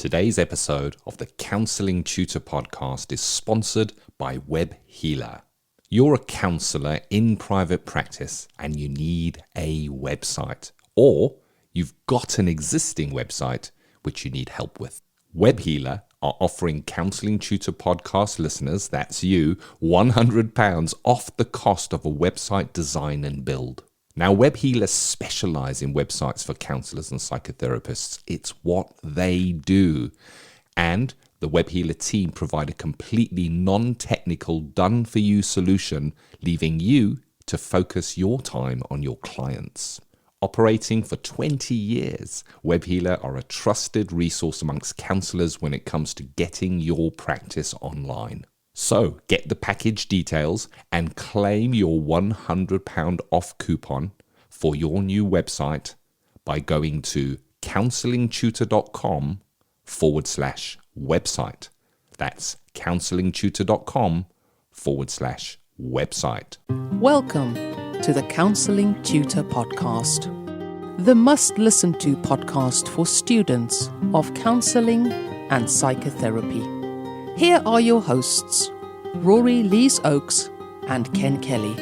Today's episode of the Counselling Tutor Podcast is sponsored by Web Healer. You're a counsellor in private practice and you need a website, or you've got an existing website which you need help with. Web Healer are offering Counselling Tutor Podcast listeners, that's you, £100 off the cost of a website design and build. Now, Web Healers specialise in websites for counsellors and psychotherapists. It's what they do. And the Web Healer team provide a completely non-technical, done-for-you solution, leaving you to focus your time on your clients. Operating for 20 years, Web Healer are a trusted resource amongst counsellors when it comes to getting your practice online. So get the package details and claim your £100 off coupon for your new website by going to counsellingtutor.com/website. That's counsellingtutor.com/website. Welcome to the Counselling Tutor Podcast, the must-listen-to podcast for students of counselling and psychotherapy. Here are your hosts, Rory Lees-Oakes and Ken Kelly.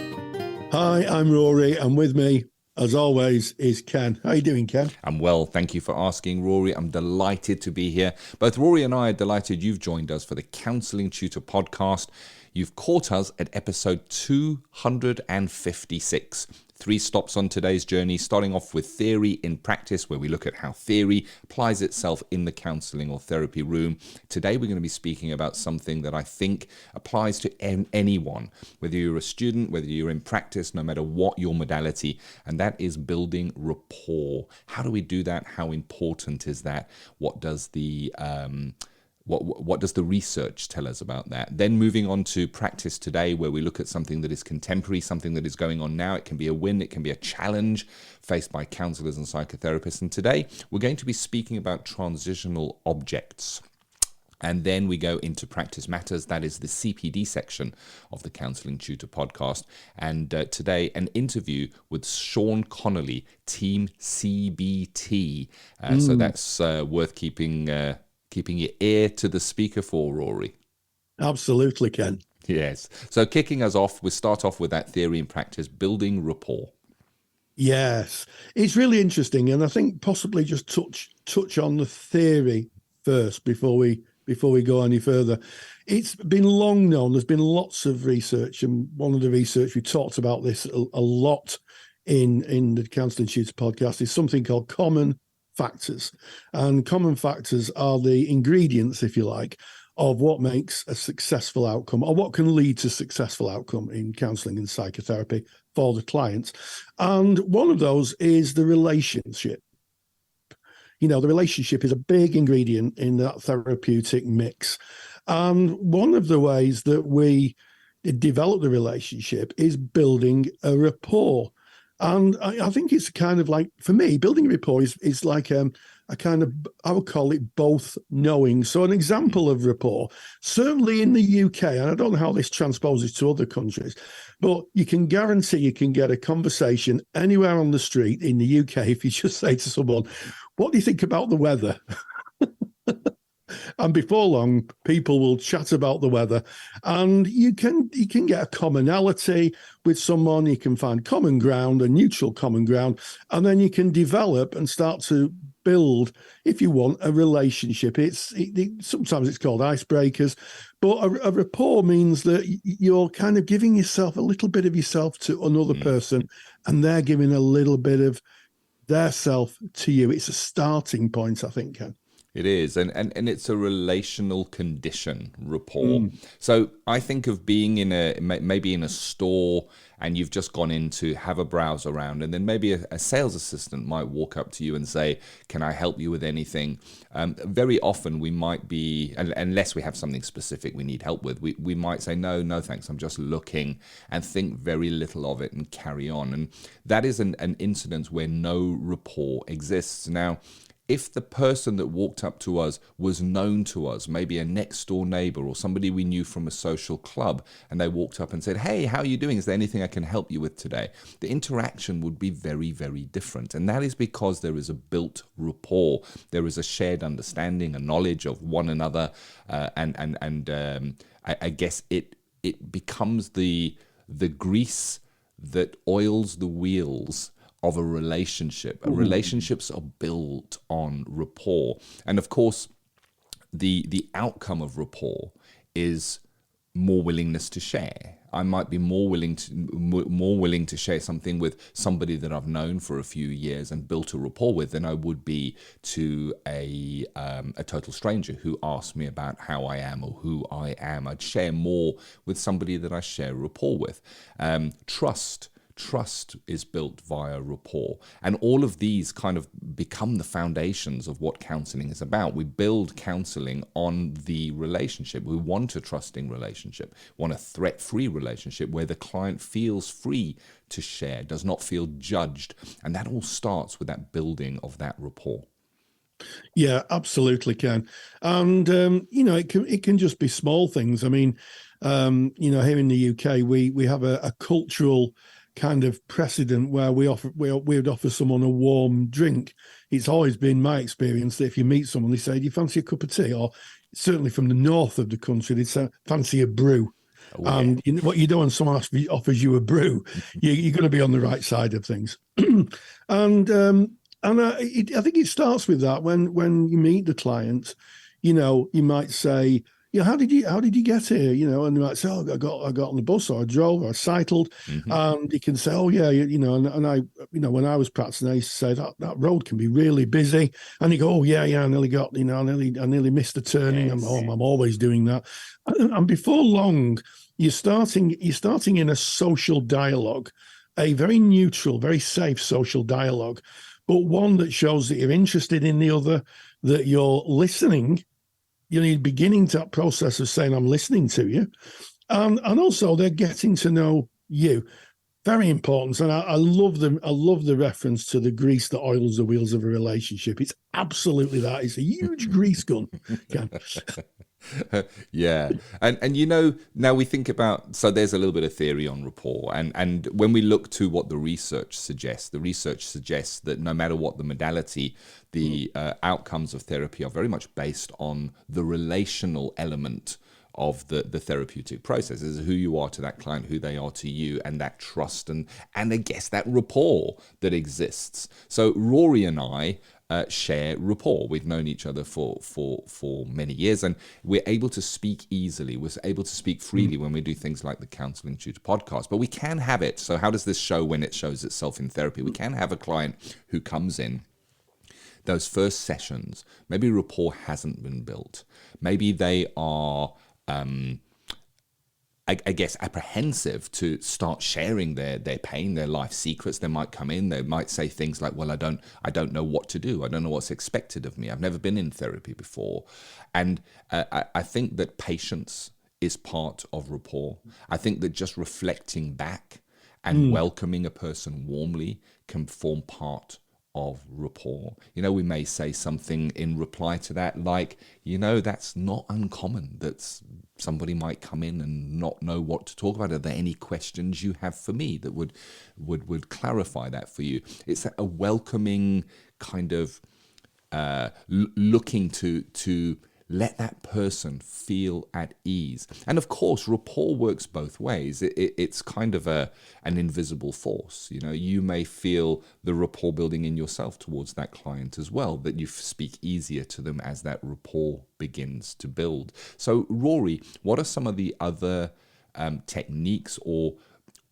Hi, I'm Rory, and with me, as always, is Ken. How are you doing, Ken? I'm well, thank you for asking, Rory. I'm delighted to be here. Both Rory and I are delighted you've joined us for the Counselling Tutor Podcast. You've caught us at episode 256. 3 stops on today's journey, starting off with theory in practice, where we look at how theory applies itself in the counselling or therapy room. Today, we're going to be speaking about something that I think applies to anyone, whether you're a student, whether you're in practice, no matter what your modality, and that is building rapport. How do we do that? How important is that? What does the What does the research tell us about that? Then moving on to practice today, where we look at something that is contemporary, something that is going on now. It can be a win, it can be a challenge faced by counsellors and psychotherapists. And today we're going to be speaking about transitional objects. And then we go into Practice Matters. That is the CPD section of the Counselling Tutor Podcast. And today, an interview with Sean Connolly, Team CBT. So that's worth keeping your ear to the speaker for, Rory. Absolutely, Ken. Yes. So kicking us off, we start off with that theory in practice, building rapport. Yes, it's really interesting, and I think possibly just touch on the theory first before we go any further. It's been long known. There's been lots of research, and one of the research we talked about this a lot in the Counselling Tutor Podcast is something called common factors. And common factors are the ingredients, if you like, of what makes a successful outcome, or what can lead to successful outcome in counselling and psychotherapy for the client. And one of those is the relationship. You know, the relationship is a big ingredient in that therapeutic mix. And one of the ways that we develop the relationship is building a rapport. And I think it's kind of like, for me, building rapport is like a kind of, I would call it both knowing. So an example of rapport, certainly in the UK, and I don't know how this transposes to other countries, but you can guarantee you can get a conversation anywhere on the street in the UK if you just say to someone, what do you think about the weather? And before long, people will chat about the weather, and you can get a commonality with someone. You can find common ground, a neutral common ground, and then you can develop and start to build, if you want, a relationship. Sometimes it's called icebreakers, but a rapport means that you're kind of giving yourself a little bit of yourself to another person, and they're giving a little bit of their self to you. It's a starting point, I think, Ken. It is, and it's a relational condition, rapport. So I think of being maybe in a store, and you've just gone in to have a browse around, and then maybe a sales assistant might walk up to you and say, can I help you with anything? Very often we might be, unless we have something specific we need help with, we might say, no thanks, I'm just looking, and think very little of it and carry on. And that is an incident where no rapport exists. Now, if the person that walked up to us was known to us, maybe a next door neighbor or somebody we knew from a social club, and they walked up and said, "Hey, how are you doing? Is there anything I can help you with today?" The interaction would be very, very different. And that is because there is a built rapport. There is a shared understanding, a knowledge of one another. I guess it becomes the grease that oils the wheels of a relationship. Relationships are built on rapport. And of course, the outcome of rapport is more willingness to share. I might be more willing to share something with somebody that I've known for a few years and built a rapport with than I would be to a total stranger who asks me about how I am or who I am. I'd share more with somebody that I share rapport with. Trust is built via rapport. And all of these kind of become the foundations of what counseling is about. We build counseling on the relationship. We want a trusting relationship, want a threat-free relationship where the client feels free to share, does not feel judged. And that all starts with that building of that rapport. Yeah, absolutely, Ken. And, it can just be small things. I mean, here in the UK, we have a cultural kind of precedent where we would offer someone a warm drink. It's always been my experience that if you meet someone, they say, "Do you fancy a cup of tea?" Or certainly from the north of the country, they'd say, "Fancy a brew." And what you do when someone offers you a brew, you're going to be on the right side of things. And I think it starts with that when you meet the client. You might say, how did you get here? And they might say, "Oh, I got on the bus, or I drove, or I cycled." And you can say, "Oh yeah, and I, when I was practicing, I used to say that road can be really busy." And you go, "Oh yeah, I nearly got, I nearly missed the turning." Yes. I'm always doing that. And before long, you're starting in a social dialogue, a very neutral, very safe social dialogue, but one that shows that you're interested in the other, that you're listening. You're beginning that process of saying, "I'm listening to you." And also they're getting to know you. Very important. And I love them. I love the reference to the grease that oils the wheels of a relationship. It's absolutely that. It's a huge grease gun. Yeah. And now we think about, so there's a little bit of theory on rapport. And when we look to what the research suggests that no matter what the modality, the outcomes of therapy are very much based on the relational element of the therapeutic process. Is who you are to that client, who they are to you, and that trust and I guess that rapport that exists. So Rory and I share rapport. We've known each other for many years, and we're able to speak easily. We're able to speak freely when we do things like the Counselling Tutor Podcast. But we can have it. So how does this show when it shows itself in therapy? We can have a client who comes in. Those first sessions, maybe rapport hasn't been built. Maybe they are I guess apprehensive to start sharing their pain, their life secrets. They might come in, they might say things like, "Well, I don't know what to do. I don't know what's expected of me. I've never been in therapy before." And I think that patience is part of rapport. I think that just reflecting back and welcoming a person warmly can form part of rapport. We may say something in reply to that, like, that's not uncommon, that somebody might come in and not know what to talk about. Are there any questions you have for me that would clarify that for you? It's a welcoming kind of looking to let that person feel at ease. And of course, rapport works both ways. It's kind of an invisible force. You may feel the rapport building in yourself towards that client as well, that you speak easier to them as that rapport begins to build. So, Rory, what are some of the other techniques or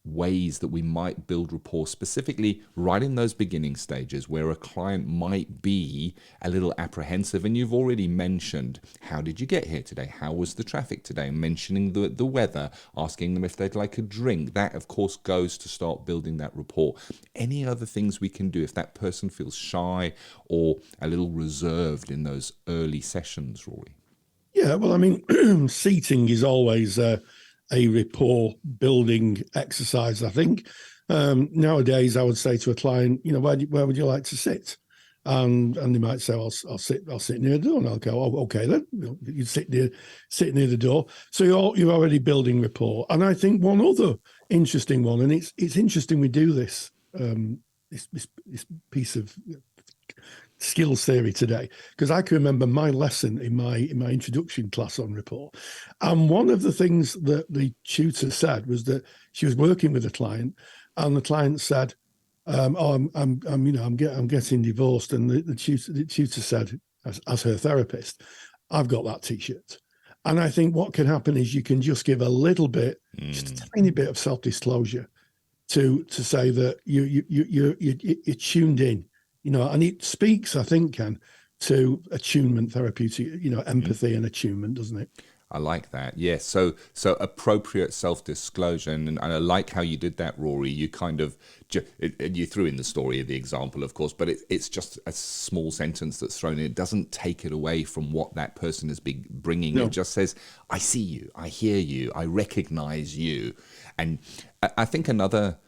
ways that we might build rapport, specifically right in those beginning stages where a client might be a little apprehensive? And you've already mentioned, how did you get here today? How was the traffic today? Mentioning the weather, asking them if they'd like a drink. That, of course, goes to start building that rapport. Any other things we can do if that person feels shy or a little reserved in those early sessions, Rory? Yeah, well, I mean, seating is always a rapport building exercise, I think. Nowadays, I would say to a client, where would you like to sit? And they might say, I'll sit near the door, and I'll go, oh, okay then. You sit near the door. So you're already building rapport. And I think one other interesting one, and it's interesting we do this this piece of skills theory today, because I can remember my lesson in my introduction class on rapport, and one of the things that the tutor said was that she was working with a client, and the client said, I'm getting divorced, and the tutor said, as her therapist, I've got that T-shirt. And I think what can happen is you can just give a little bit, just a tiny bit of self-disclosure to say that you're tuned in, and it speaks, I think, Ken, to attunement therapeutic, empathy and attunement, doesn't it? I like that. Yes. So appropriate self-disclosure. And I like how you did that, Rory. You kind of, you threw in the story of the example, of course, but it's just a small sentence that's thrown in. It doesn't take it away from what that person is bringing. No. It just says, I see you, I hear you, I recognize you. And I think another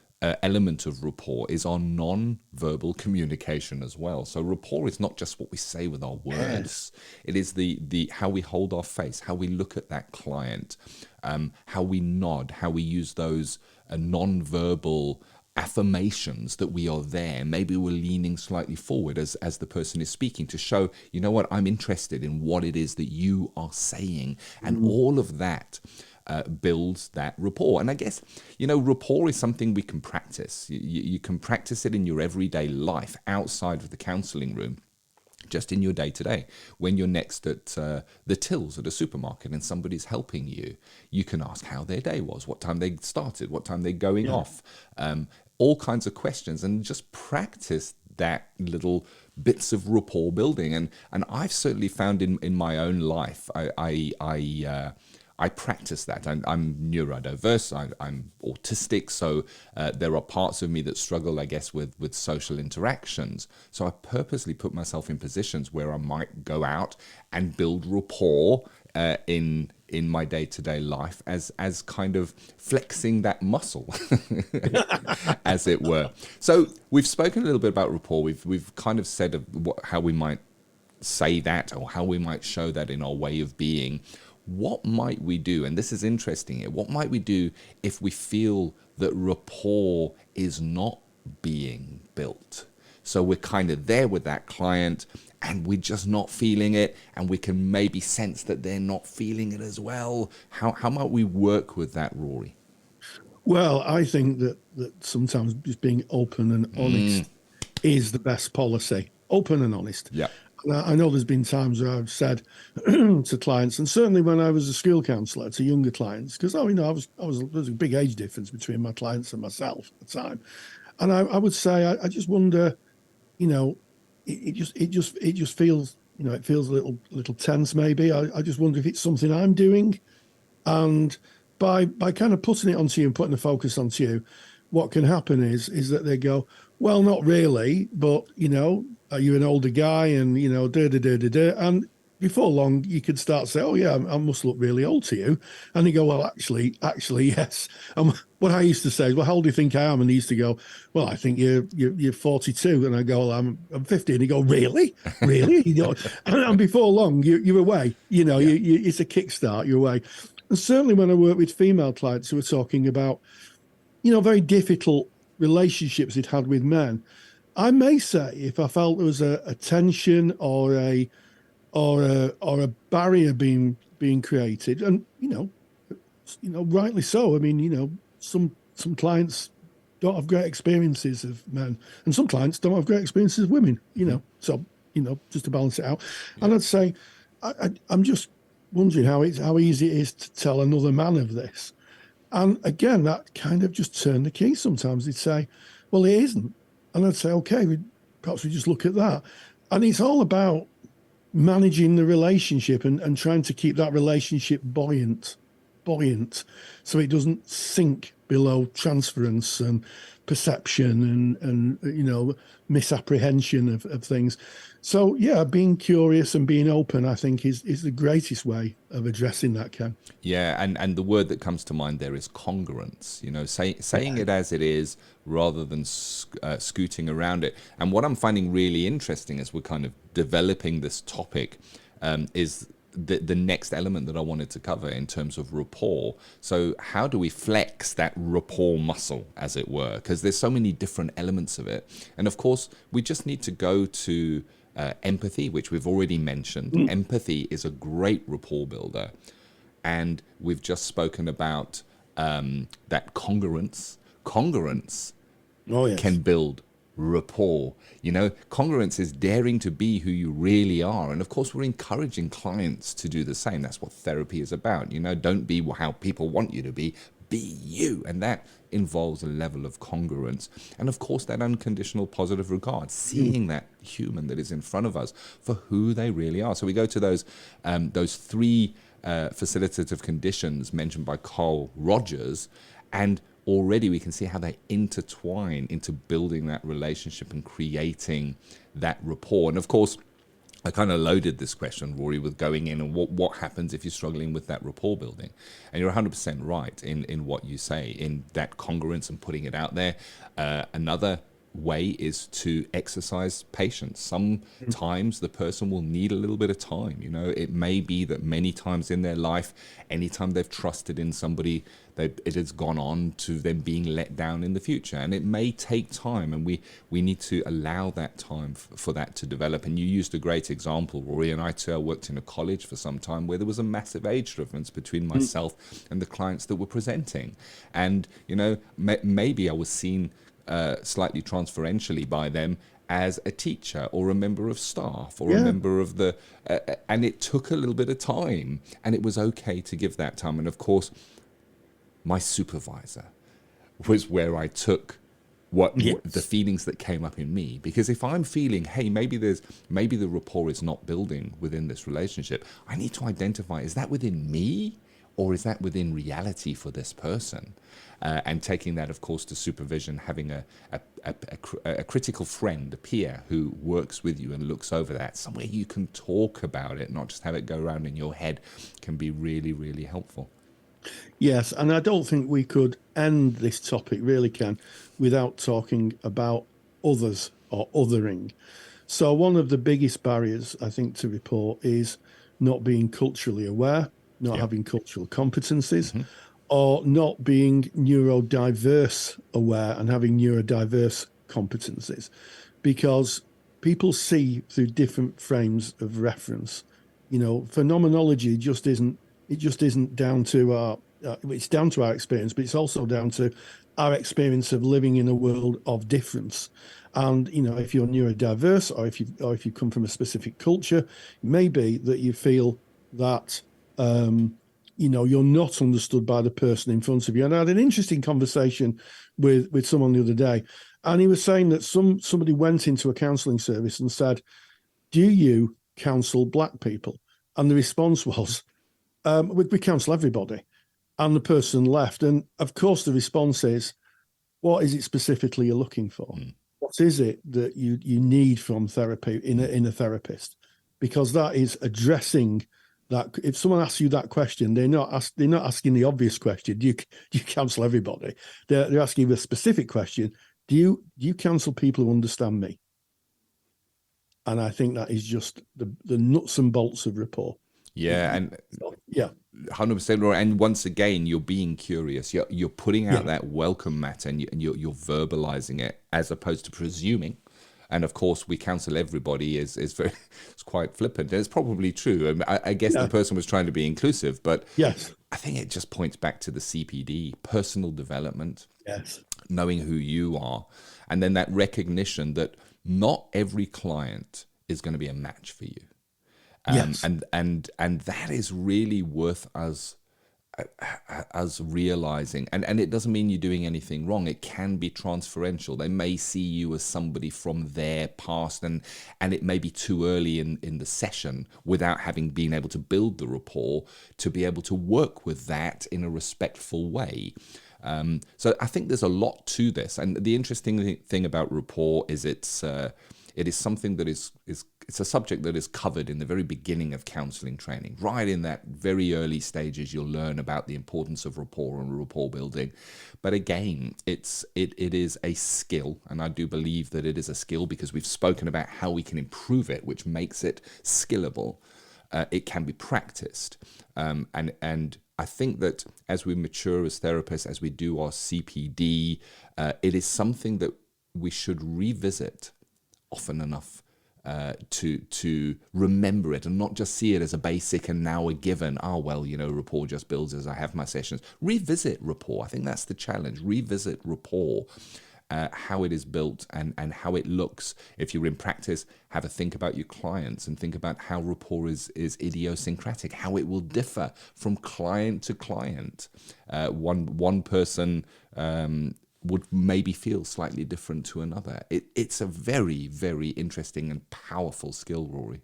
element of rapport is our non-verbal communication as well. So rapport is not just what we say with our words. Yes. It is the how we hold our face, how we look at that client, how we nod, how we use those non-verbal affirmations that we are there. Maybe we're leaning slightly forward as the person is speaking to show, you know what, I'm interested in what it is that you are saying. And all of that builds that rapport. And I guess, rapport is something we can practice. You can practice it in your everyday life outside of the counselling room, just in your day-to-day. When you're next at the tills at a supermarket and somebody's helping you, you can ask how their day was, what time they started, what time they're going off, all kinds of questions, and just practice that little bits of rapport building. And I've certainly found in my own life, I practice that. I'm neurodiverse, I'm autistic, so there are parts of me that struggle, I guess, with social interactions. So I purposely put myself in positions where I might go out and build rapport in my day-to-day life as kind of flexing that muscle, as it were. So we've spoken a little bit about rapport. We've kind of said how we might say that, or how we might show that in our way of being. What might we do? And this is interesting here. What might we do if we feel that rapport is not being built? So we're kind of there with that client and we're just not feeling it, and we can maybe sense that they're not feeling it as well. How might we work with that, Rory? Well, I think that sometimes just being open and honest is the best policy. Open and honest. Yeah. I know there's been times where I've said to clients, and certainly when I was a school counsellor to younger clients, because there was a big age difference between my clients and myself at the time, and I would say I just wonder, it just feels it feels a little tense maybe. I just wonder if it's something I'm doing, and by kind of putting it onto you and putting the focus onto you, what can happen is that they go, well, not really, but you're an older guy, and and before long you could start to say, oh yeah, I must look really old to you, and they go, well, actually yes. What I used to say is, well, how old do you think I am? And he used to go, well, I think you're 42, and I go, well, I'm 50, and he go, really, and before long you're away. It's a kickstart. You're away. And certainly when I work with female clients who are talking about very difficult relationships they'd had with men, I may say, if I felt there was a tension or a barrier being created, and rightly so. I mean, some clients don't have great experiences of men, and some clients don't have great experiences of women. So just to balance it out. Yeah. And I'd say, I'm just wondering how easy it is to tell another man of this. And again, that kind of just turned the key. Sometimes they'd say, well, it isn't. And I'd say, okay, perhaps we just look at that. And it's all about managing the relationship and trying to keep that relationship buoyant. buoyant, so it doesn't sink below transference and perception and misapprehension of things. So yeah, being curious and being open, I think, is the greatest way of addressing that, Ken. Yeah, and the word that comes to mind there is congruence. Saying it as it is rather than scooting around it. And what I'm finding really interesting as we're kind of developing this topic is the next element that I wanted to cover in terms of rapport. So how do we flex that rapport muscle, as it were? Because there's so many different elements of it. And of course, we just need to go to empathy, which we've already mentioned. Empathy is a great rapport builder. And we've just spoken about that congruence. Congruence can build rapport. Congruence is daring to be who you really are. And of course, we're encouraging clients to do the same. That's what therapy is about. Don't be how people want you to be you. And that involves a level of congruence. And of course, that unconditional positive regard, seeing that human that is in front of us for who they really are. So we go to those three facilitative conditions mentioned by Carl Rogers, and already we can see how they intertwine into building that relationship and creating that rapport. And of course, I kind of loaded this question, Rory, with going in and what happens if you're struggling with that rapport building. And you're 100% right in what you say, in that congruence and putting it out there. Another way is to exercise patience. Sometimes the person will need a little bit of time. It may be that many times in their life, anytime they've trusted in somebody, it has gone on to them being let down in the future. And it may take time, and we need to allow that time for that to develop. And you used a great example, Rory, and I too, I worked in a college for some time where there was a massive age difference between myself and the clients that were presenting. And, maybe I was seen slightly transferentially by them as a teacher or a member of staff or a member of the and it took a little bit of time, and it was okay to give that time. And of course, my supervisor was where I took what the feelings that came up in me. Because if I'm feeling, hey, maybe the rapport is not building within this relationship, I need to identify, is that within me or is that within reality for this person? And taking that, of course, to supervision, having a critical friend, a peer who works with you and looks over that, somewhere you can talk about it, not just have it go around in your head, can be really, really helpful. Yes, and I don't think we could end this topic, really, Ken, without talking about others or othering. So one of the biggest barriers, I think, to rapport is not being culturally aware, not having cultural competencies, or not being neurodiverse aware and having neurodiverse competencies, because people see through different frames of reference. Phenomenology just isn't down to our it's down to our experience, but it's also down to our experience of living in a world of difference. And if you're neurodiverse, or if you come from a specific culture, it may be that you feel that you're not understood by the person in front of you. And I had an interesting conversation with someone the other day, and he was saying that somebody went into a counselling service and said, "Do you counsel black people?" And the response was, "We counsel everybody." And the person left. And of course, the response is, what is it specifically you're looking for? What is it that you need from therapy in a therapist? Because that is addressing that. If someone asks you that question, they're not asking the obvious question. Do you counsel everybody? They're asking you a specific question. Do you counsel people who understand me? And I think that is just the nuts and bolts of rapport. Yeah, and 100%, Rory. And once again, you're being curious. You're putting out that welcome mat, and you're verbalizing it as opposed to presuming. And of course, we counsel everybody is very, it's quite flippant. It's probably true. I guess the person was trying to be inclusive, but I think it just points back to the CPD, personal development, knowing who you are, and then that recognition that not every client is going to be a match for you. And that is really worth us us realizing, and it doesn't mean you're doing anything wrong. It can be transferential. They may see you as somebody from their past, and it may be too early in the session without having been able to build the rapport to be able to work with that in a respectful way. So I think there's a lot to this, and the interesting thing about rapport is it is something that it's a subject that is covered in the very beginning of counselling training. Right in that very early stages, you'll learn about the importance of rapport and rapport building. But again, it is a skill, and I do believe that it is a skill because we've spoken about how we can improve it, which makes it skillable. It can be practiced, and I think that as we mature as therapists, as we do our CPD, it is something that we should revisit often enough to remember it and not just see it as a basic and now a given. Rapport just builds as I have my sessions. Revisit rapport. I think that's the challenge. Revisit rapport, how it is built and how it looks. If you're in practice, have a think about your clients and think about how rapport is idiosyncratic, how it will differ from client to client. One person would maybe feel slightly different to another. It's a very, very interesting and powerful skill, Rory.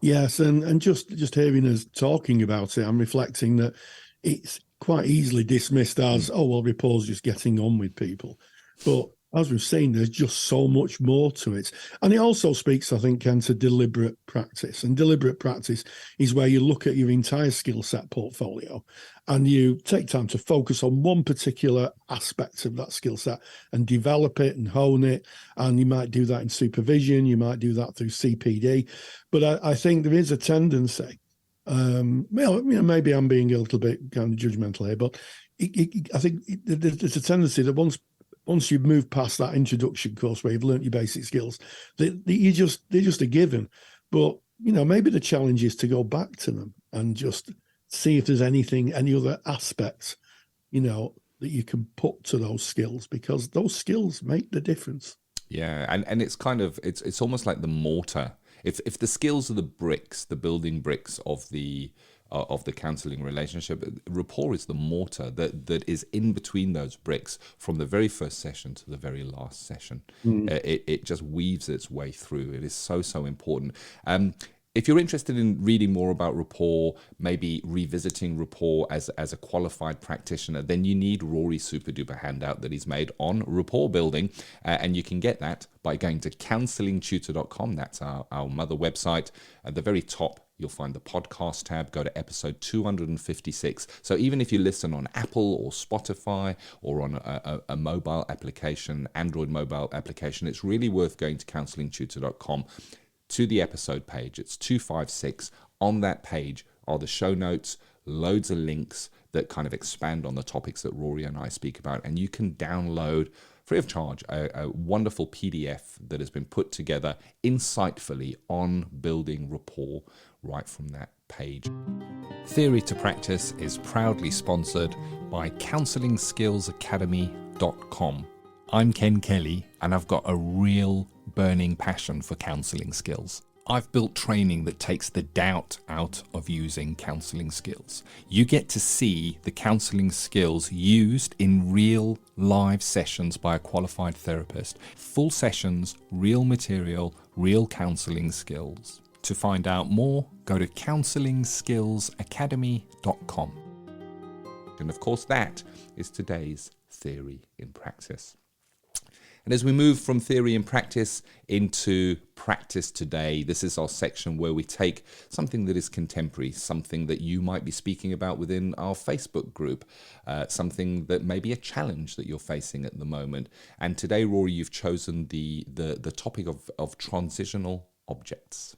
Yes, and just hearing us talking about it, I'm reflecting that it's quite easily dismissed as, rapport's just getting on with people. But as we've seen, there's just so much more to it. And it also speaks, I think, Ken, to deliberate practice. And deliberate practice is where you look at your entire skill set portfolio and you take time to focus on one particular aspect of that skill set and develop it and hone it. And you might do that in supervision, you might do that through CPD. But I think there is a tendency, maybe I'm being a little bit kind of judgmental here, but I think there's a tendency that once you've moved past that introduction course where you've learnt your basic skills, they're just a given. But, maybe the challenge is to go back to them and just see if there's any other aspects, that you can put to those skills, because those skills make the difference. Yeah, and it's kind of, it's almost like the mortar. If the skills are the bricks, the building bricks of the counselling relationship, rapport is the mortar that is in between those bricks from the very first session to the very last session. It just weaves its way through. It is so important. If you're interested in reading more about rapport, maybe revisiting rapport as a qualified practitioner, then you need Rory's super duper handout that he's made on rapport building. And you can get that by going to counsellingtutor.com. That's our mother website. At the very top, you'll find the podcast tab. Go to episode 256. So even if you listen on Apple or Spotify or on a mobile application, Android mobile application, it's really worth going to counsellingtutor.com. to the episode page. It's 256. On that page are the show notes, loads of links that kind of expand on the topics that Rory and I speak about. And you can download, free of charge, a wonderful PDF that has been put together insightfully on building rapport right from that page. Theory to Practice is proudly sponsored by CounsellingSkillsAcademy.com. I'm Ken Kelly, and I've got a real burning passion for counselling skills. I've built training that takes the doubt out of using counselling skills. You get to see the counselling skills used in real live sessions by a qualified therapist. Full sessions, real material, real counselling skills. To find out more, go to CounsellingSkillsAcademy.com. And of course, that is today's Theory in Practice. And as we move from theory and practice into practice today, this is our section where we take something that is contemporary, something that you might be speaking about within our Facebook group, something that may be a challenge that you're facing at the moment. And today, Rory, you've chosen the topic of transitional objects.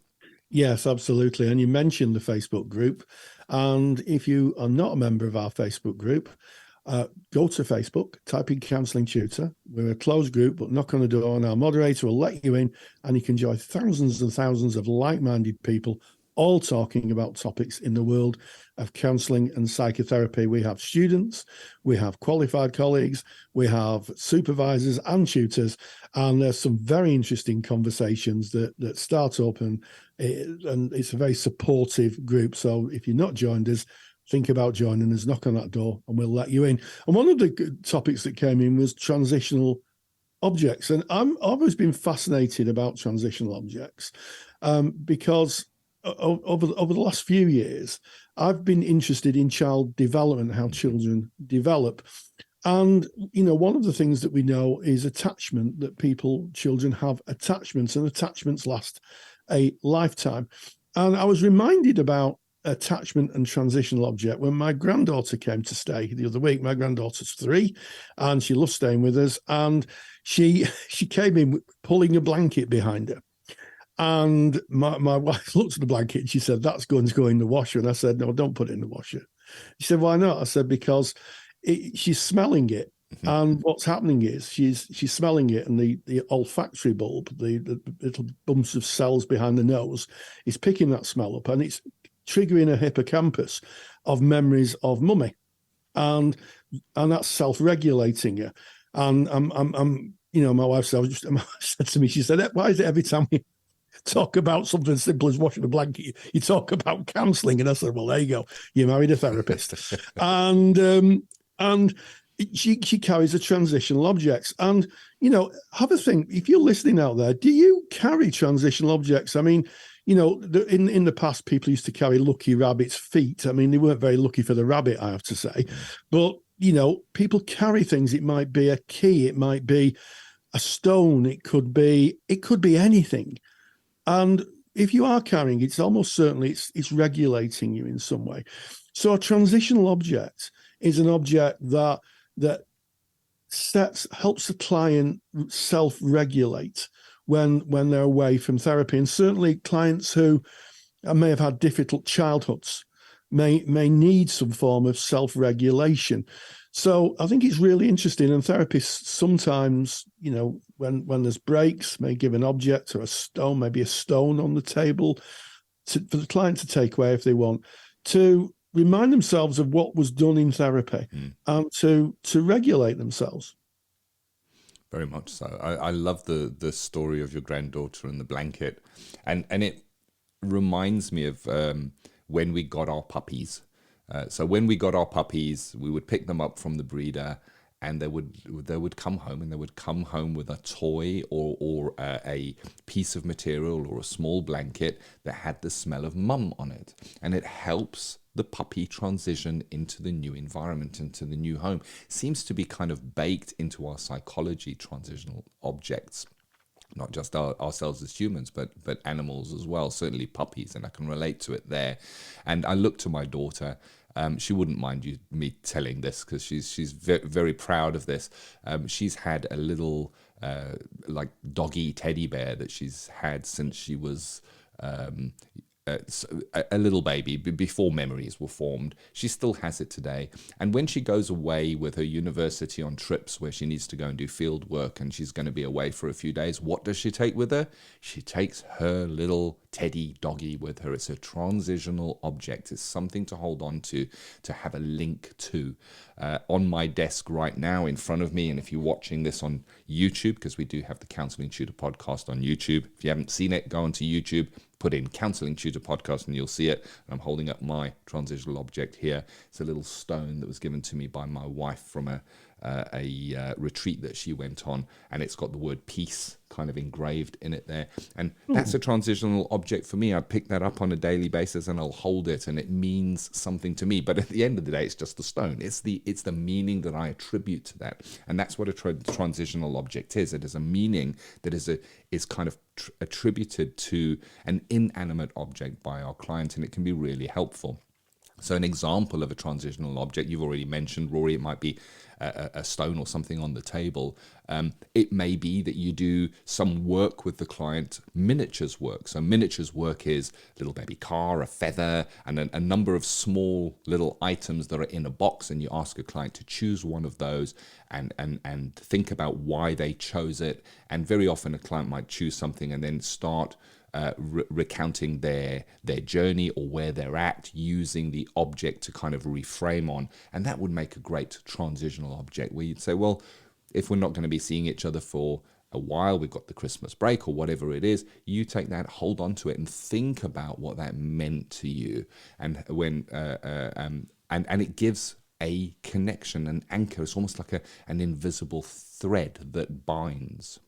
Yes, absolutely. And you mentioned the Facebook group. And if you are not a member of our Facebook group, go to Facebook, type in Counselling Tutor. We're a closed group, but knock on the door and our moderator will let you in, and you can join thousands and thousands of like-minded people all talking about topics in the world of counselling and psychotherapy. We have students, we have qualified colleagues, we have supervisors and tutors, and there's some very interesting conversations that start up, and it's a very supportive group. So if you're not joined us, think about joining us, knock on that door and we'll let you in. And one of the topics that came in was transitional objects. And I've always been fascinated about transitional objects because over the last few years, I've been interested in child development, how children develop. And, one of the things that we know is attachment, that children have attachments, and attachments last a lifetime. And I was reminded about attachment and transitional object when my granddaughter came to stay the other week. My granddaughter's 3 and she loves staying with us. And she came in pulling a blanket behind her. And my wife looked at the blanket and she said, "That's going to go in the washer." And I said, "No, don't put it in the washer." She said, "Why not?" I said, "Because she's smelling it." Mm-hmm. And what's happening is she's smelling it, and the olfactory bulb, the little bumps of cells behind the nose, is picking that smell up, and it's triggering a hippocampus of memories of mummy, and that's self-regulating her. And I'm my wife said to me, she said, "Why is it every time we talk about something as simple as washing a blanket, you talk about counselling?" And I said, "Well, there you go. You married a therapist." and she carries a transitional objects. And, have a think, if you're listening out there, do you carry transitional objects? I mean, in the past, people used to carry lucky rabbits' feet. I mean, they weren't very lucky for the rabbit, I have to say. But, people carry things. It might be a key. It might be a stone. It could be anything. And if you are carrying, it's almost certainly it's regulating you in some way. So a transitional object is an object that helps the client self-regulate when they're away from therapy. And certainly clients who may have had difficult childhoods may need some form of self-regulation. So I think it's really interesting. And therapists sometimes, when there's breaks, may give an object or a stone, maybe a stone on the table for the client to take away if they want, to remind themselves of what was done in therapy and to regulate themselves. Very much so. I love the story of your granddaughter and the blanket. And it reminds me of when we got our puppies. So when we got our puppies, we would pick them up from the breeder, and they would come home, and they would come home with a toy or a piece of material or a small blanket that had the smell of mum on it. And it helps the puppy transition into the new environment, into the new home. Seems to be kind of baked into our psychology, transitional objects. Not just ourselves as humans, but animals as well, certainly puppies, and I can relate to it there. And I look to my daughter. She wouldn't mind me telling this because she's very, very proud of this. She's had a little like doggy teddy bear that she's had since she was a little baby, before memories were formed. She still has it today. And when she goes away with her university on trips where she needs to go and do field work, and she's going to be away for a few days, what does she take with her? She takes her little teddy doggy with her. It's a transitional object. It's something to hold on to have a link to. On my desk right now in front of me, and if you're watching this on YouTube, because we do have the Counselling Tutor Podcast on YouTube. If you haven't seen it, go onto YouTube, put in Counselling Tutor Podcast, and you'll see it. And I'm holding up my transitional object here. It's a little stone that was given to me by my wife from a retreat that she went on, and it's got the word peace kind of engraved in it there. And that's a transitional object for me. I pick that up on a daily basis and I'll hold it, and it means something to me. But at the end of the day, it's just a stone. It's the meaning that I attribute to that. And that's what a transitional object is. It is a meaning that is kind of attributed to an inanimate object by our client, and it can be really helpful. So an example of a transitional object, you've already mentioned, Rory, it might be a stone or something on the table. It may be that you do some work with the client, miniatures work. So miniatures work is a little baby car, a feather, and a number of small little items that are in a box, and you ask a client to choose one of those and think about why they chose it. And very often a client might choose something and then start recounting their journey or where they're at, using the object to kind of reframe on. And that would make a great transitional object where you'd say, well, if we're not going to be seeing each other for a while, we've got the Christmas break or whatever it is, you take that, hold on to it, and think about what that meant to you. And when and it gives a connection, an anchor. It's almost like an invisible thread that binds.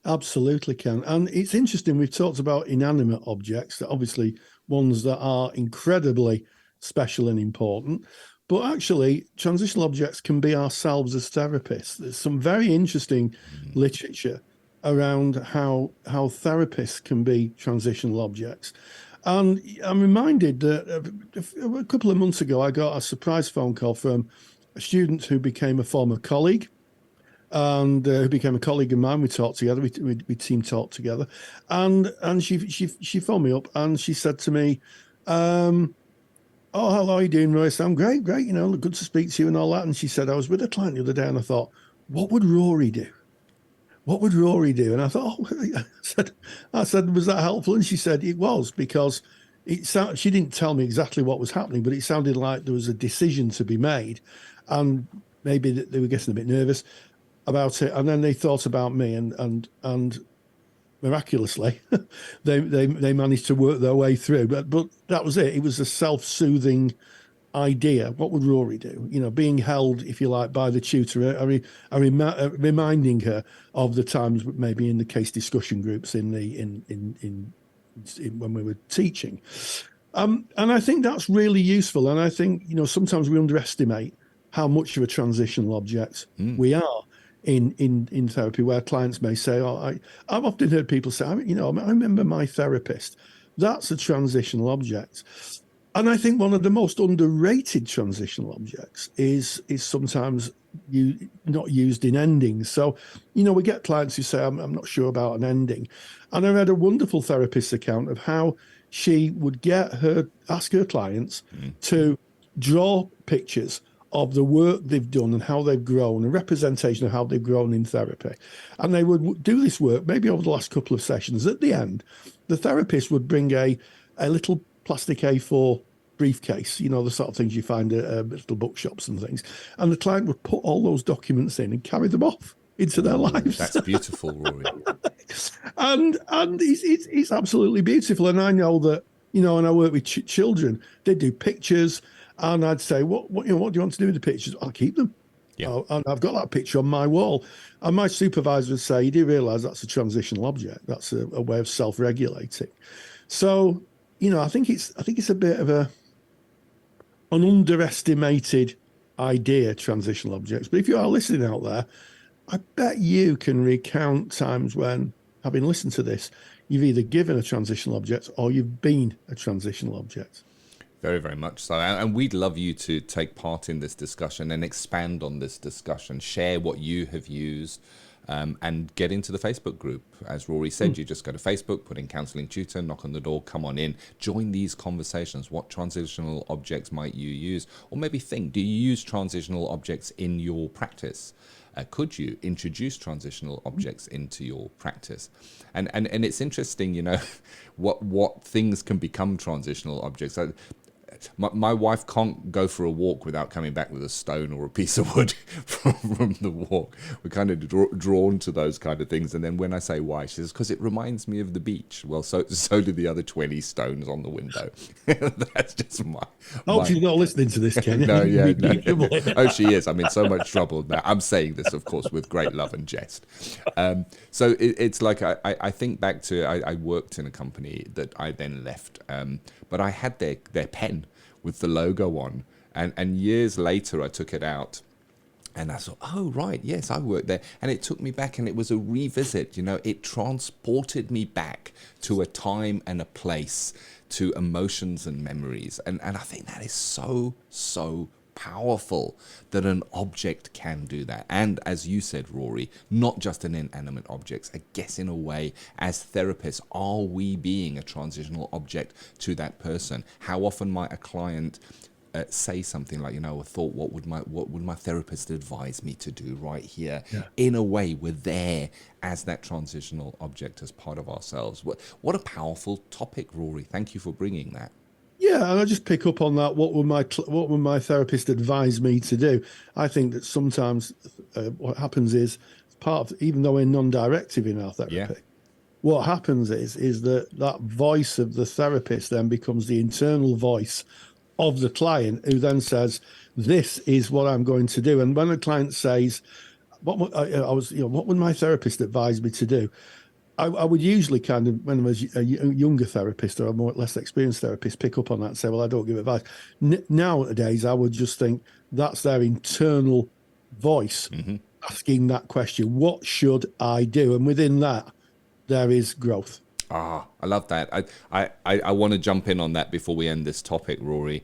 Absolutely, Ken. And it's interesting, we've talked about inanimate objects, obviously ones that are incredibly special and important. But actually, transitional objects can be ourselves as therapists. There's some very interesting literature around how therapists can be transitional objects. And I'm reminded that a couple of months ago, I got a surprise phone call from a student who became a former colleague, and who became a colleague of mine. We talked together. We team talked together, and she phoned me up and she said to me, "Oh, how are you doing, Roy?" I said, "I'm great. You know, good to speak to you and all that." And she said, "I was with a client the other day, and I thought, what would Rory do? What would Rory do?" And I thought, I said, "Was that helpful?" And she said, "It was, because she didn't tell me exactly what was happening, but it sounded like there was a decision to be made, and maybe they were getting a bit nervous about it, and then they thought about me, and miraculously they managed to work their way through. But that was it. It was a self-soothing idea. What would Rory do? You know, being held, if you like, by the tutor, reminding her of the times maybe in the case discussion groups in when we were teaching. And I think that's really useful. And I think, you know, sometimes we underestimate how much of a transitional object we are in therapy, where clients may say, "Oh, I've often heard people say, I remember my therapist." That's a transitional object. And I think one of the most underrated transitional objects is sometimes not used in endings. So, you know, we get clients who say, I'm not sure about an ending. And I read a wonderful therapist's account of how she would ask her clients to draw pictures of the work they've done and how they've grown, a representation of how they've grown in therapy. And they would do this work maybe over the last couple of sessions. At the end, the therapist would bring a little plastic A4 briefcase, you know, the sort of things you find at little bookshops and things. And the client would put all those documents in and carry them off into their lives. That's beautiful, Rory. and it's absolutely beautiful. And I know that, you know, when I work with children, they do pictures. And I'd say, what do you want to do with the pictures? I'll keep them. Yeah. And I've got that picture on my wall. And my supervisor would say, "You do realise that's a transitional object. That's a way of self-regulating." So, you know, I think it's a bit of an underestimated idea, transitional objects. But if you are listening out there, I bet you can recount times when, having listened to this, you've either given a transitional object or you've been a transitional object. Very, very much so. And we'd love you to take part in this discussion and expand on this discussion, share what you have used, and get into the Facebook group. As Rory said, you just go to Facebook, put in Counselling Tutor, knock on the door, come on in, join these conversations. What transitional objects might you use? Or maybe think, do you use transitional objects in your practice? Could you introduce transitional objects into your practice? And it's interesting, you know, what things can become transitional objects. My wife can't go for a walk without coming back with a stone or a piece of wood from the walk. We're kind of drawn to those kind of things. And then when I say why, she says, because it reminds me of the beach. Well, so do the other 20 stones on the window. That's just my... I hope she's not listening to this, Ken. No. Oh, she is. I'm in so much trouble now. I'm saying this, of course, with great love and jest. So it's like I think back to... I worked in a company that I then left, but I had their pen with the logo on, and years later I took it out and I thought, oh right, yes, I worked there, and it took me back, and it was a revisit. You know, it transported me back to a time and a place, to emotions and memories, and I think that is so powerful that an object can do that. And as you said, Rory, not just an inanimate objects. I guess in a way, as therapists, are we being a transitional object to that person? How often might a client say something like, you know, I thought, what would my therapist advise me to do right here? Yeah. In a way, we're there as that transitional object, as part of ourselves. What a powerful topic, Rory. Thank you for bringing that. Yeah, and I just pick up on that. What would my therapist advise me to do? I think that sometimes what happens is, part of, even though we're non-directive in our therapy, what happens is that voice of the therapist then becomes the internal voice of the client, who then says, this is what I'm going to do. And when a client says, what would my therapist advise me to do? I would usually kind of, when I was a younger therapist or a less experienced therapist, pick up on that and say, well, I don't give advice. Nowadays, I would just think that's their internal voice asking that question, what should I do? And within that, there is growth. I love that. I want to jump in on that before we end this topic, Rory.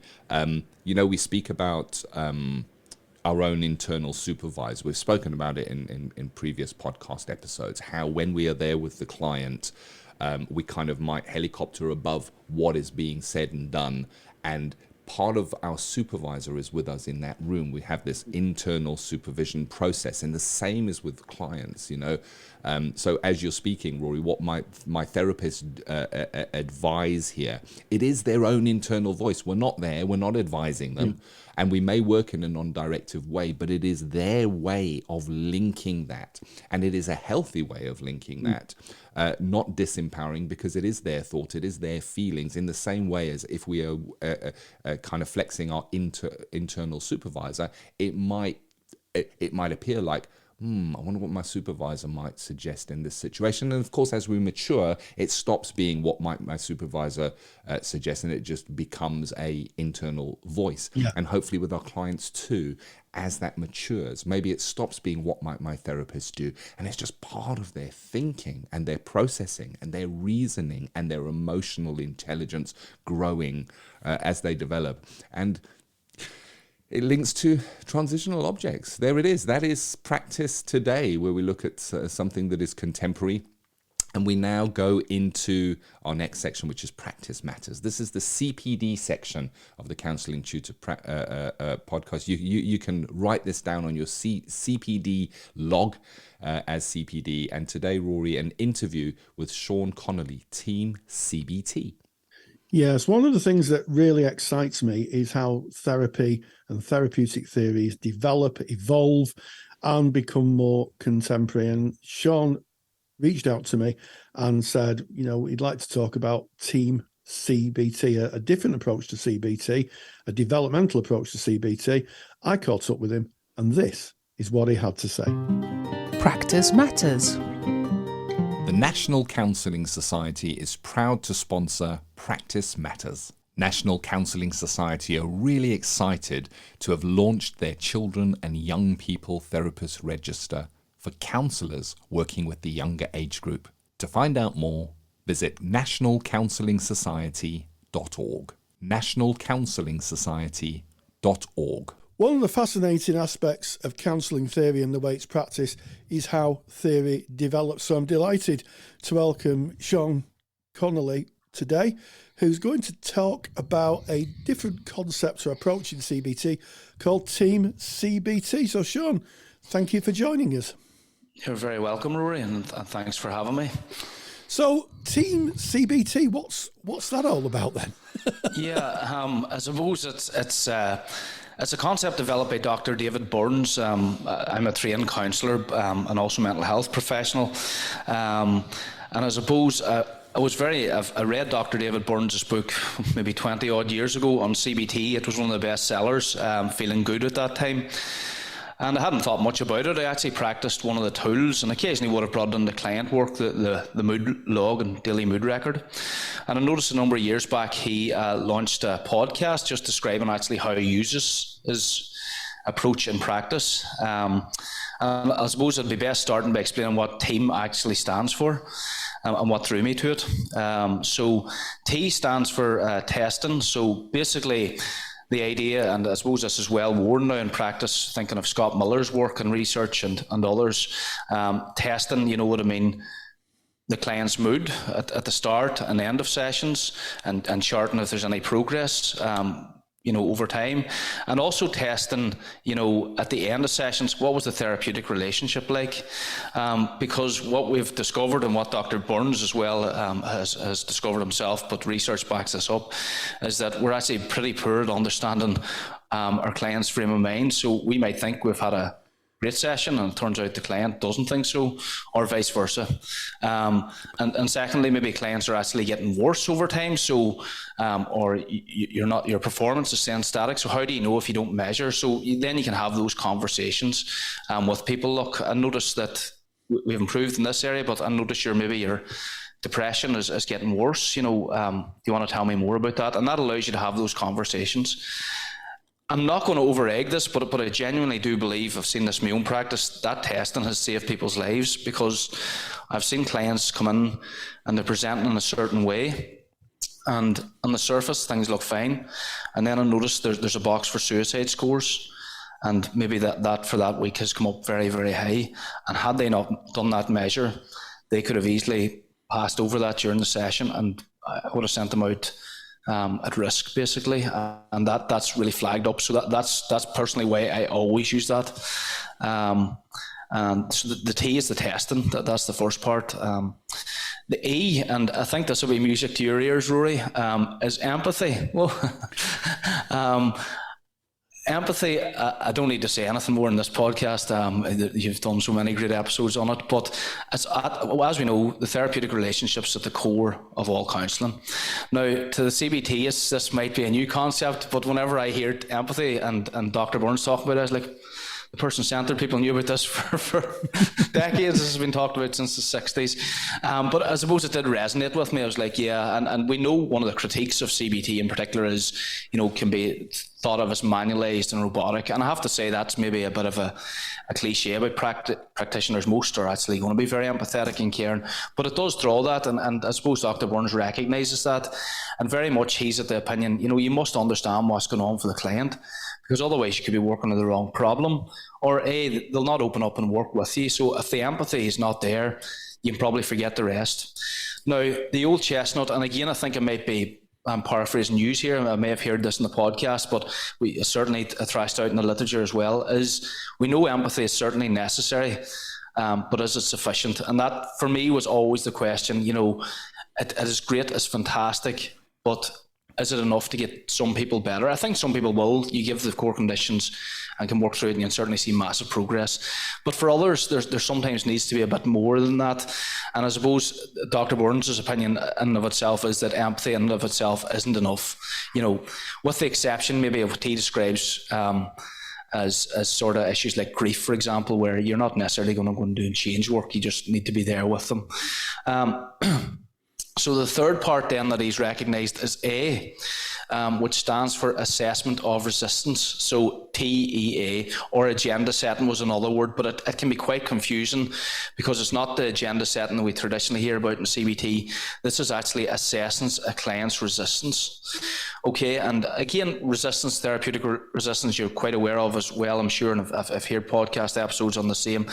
We speak about our own internal supervisor. We've spoken about it in previous podcast episodes, how when we are there with the client, we kind of might helicopter above what is being said and done. And part of our supervisor is with us in that room. We have this internal supervision process, and the same is with clients, So as you're speaking, Rory, what my therapist advise here, it is their own internal voice. We're not there, we're not advising them, and we may work in a non-directive way, but it is their way of linking that, and it is a healthy way of linking that, not disempowering, because it is their thought, it is their feelings, in the same way as if we are kind of flexing our internal supervisor, it might appear like, I wonder what my supervisor might suggest in this situation. And of course, as we mature, it stops being what might my supervisor suggest, and it just becomes a internal voice. Yeah. And hopefully with our clients too, as that matures, maybe it stops being what might my therapist do, and it's just part of their thinking and their processing and their reasoning and their emotional intelligence growing as they develop. And it links to transitional objects. There it is. That is practice today, where we look at something that is contemporary. And we now go into our next section, which is practice matters. This is the CPD section of the Counselling Tutor podcast. You can write this down on your CPD log as CPD. And today, Rory, an interview with Sean Connolly, Team CBT. Yes, one of the things that really excites me is how therapy and therapeutic theories develop, evolve, and become more contemporary. And Sean reached out to me and said, he'd like to talk about Team CBT, a different approach to CBT, a developmental approach to CBT. I caught up with him, and this is what he had to say. Practice matters. The National Counselling Society is proud to sponsor Practice Matters. National Counselling Society are really excited to have launched their Children and Young People Therapist Register for counsellors working with the younger age group. To find out more, visit nationalcounsellingsociety.org. nationalcounsellingsociety.org. One of the fascinating aspects of counselling theory and the way it's practiced is how theory develops. So I'm delighted to welcome Sean Connolly today, who's going to talk about a different concept or approach in CBT called Team CBT. So Sean, thank you for joining us. You're very welcome, Rory, and thanks for having me. So Team CBT, what's that all about then? I suppose it's a concept developed by Dr. David Burns. I'm a trained counsellor and also mental health professional. And I suppose I read Dr. David Burns' book maybe 20 odd years ago on CBT. It was one of the best sellers, Feeling Good at that time. And I hadn't thought much about it. I actually practiced one of the tools, and occasionally would have brought in the client work, the mood log and daily mood record. And I noticed a number of years back he launched a podcast just describing actually how he uses his approach in practice. And I suppose it'd be best starting by explaining what TEAM actually stands for and what drew me to it. So T stands for testing. So basically, the idea, and I suppose this is well worn now in practice, thinking of Scott Miller's work and research and others, testing, the client's mood at the start and end of sessions and charting if there's any progress, over time, and also testing, at the end of sessions, what was the therapeutic relationship like? Because what we've discovered, and what Dr. Burns as well has discovered himself, but research backs this up, is that we're actually pretty poor at understanding our client's frame of mind. So we might think we've had a great session, and it turns out the client doesn't think so, or vice versa. And secondly, maybe clients are actually getting worse over time, so or your performance is staying static. So how do you know if you don't measure? So then you can have those conversations with people. Look, I noticed that we've improved in this area, but I notice your depression is getting worse. Do you want to tell me more about that? And that allows you to have those conversations. I'm not going to over-egg this, but I genuinely do believe, I've seen this in my own practice, that testing has saved people's lives, because I've seen clients come in and they're presenting in a certain way, and on the surface things look fine, and then I notice there's a box for suicide scores, and maybe that for that week has come up very, very high, and had they not done that measure, they could have easily passed over that during the session, and I would have sent them out at risk, basically, and that's really flagged up. So that's personally why I always use that. And so the T is the testing. That's the first part. The E, and I think this will be music to your ears, Rory, is empathy. Well, empathy, I don't need to say anything more in this podcast. You've done so many great episodes on it, but as we know, the therapeutic relationship's at the core of all counselling. Now, to the CBTists, this might be a new concept, but whenever I hear empathy and Dr. Burns talking about it, I was like, the person-centred, people knew about this for decades. This has been talked about since the 60s. But I suppose it did resonate with me. I was like, yeah, and we know one of the critiques of CBT in particular is, can be thought of as manualised and robotic. And I have to say that's maybe a bit of a cliche about practitioners. Most are actually going to be very empathetic and caring. But it does draw that, and I suppose Dr. Burns recognises that. And very much he's at the opinion, you must understand what's going on for the client, because otherwise you could be working on the wrong problem, or they'll not open up and work with you. So if the empathy is not there, you can probably forget the rest. Now, the old chestnut, and again, I think it might be, I'm paraphrasing news here, I may have heard this in the podcast, but we certainly thrashed out in the literature as well, is we know empathy is certainly necessary, but is it sufficient? And that, for me, was always the question. It is great, it's fantastic, but is it enough to get some people better? I think some people will. You give the core conditions and can work through it, and you can certainly see massive progress. But for others, there sometimes needs to be a bit more than that. And I suppose Dr. Burns' opinion in and of itself is that empathy in and of itself isn't enough. With the exception maybe of what he describes as sort of issues like grief, for example, where you're not necessarily going to go and do change work. You just need to be there with them. So the third part then that he's recognised is A, which stands for Assessment of Resistance. So TEA, or agenda setting was another word, but it can be quite confusing because it's not the agenda setting that we traditionally hear about in CBT. This is actually assessing a client's resistance. Okay, and again, resistance, therapeutic resistance, you're quite aware of as well, I'm sure, and I've heard podcast episodes on the same.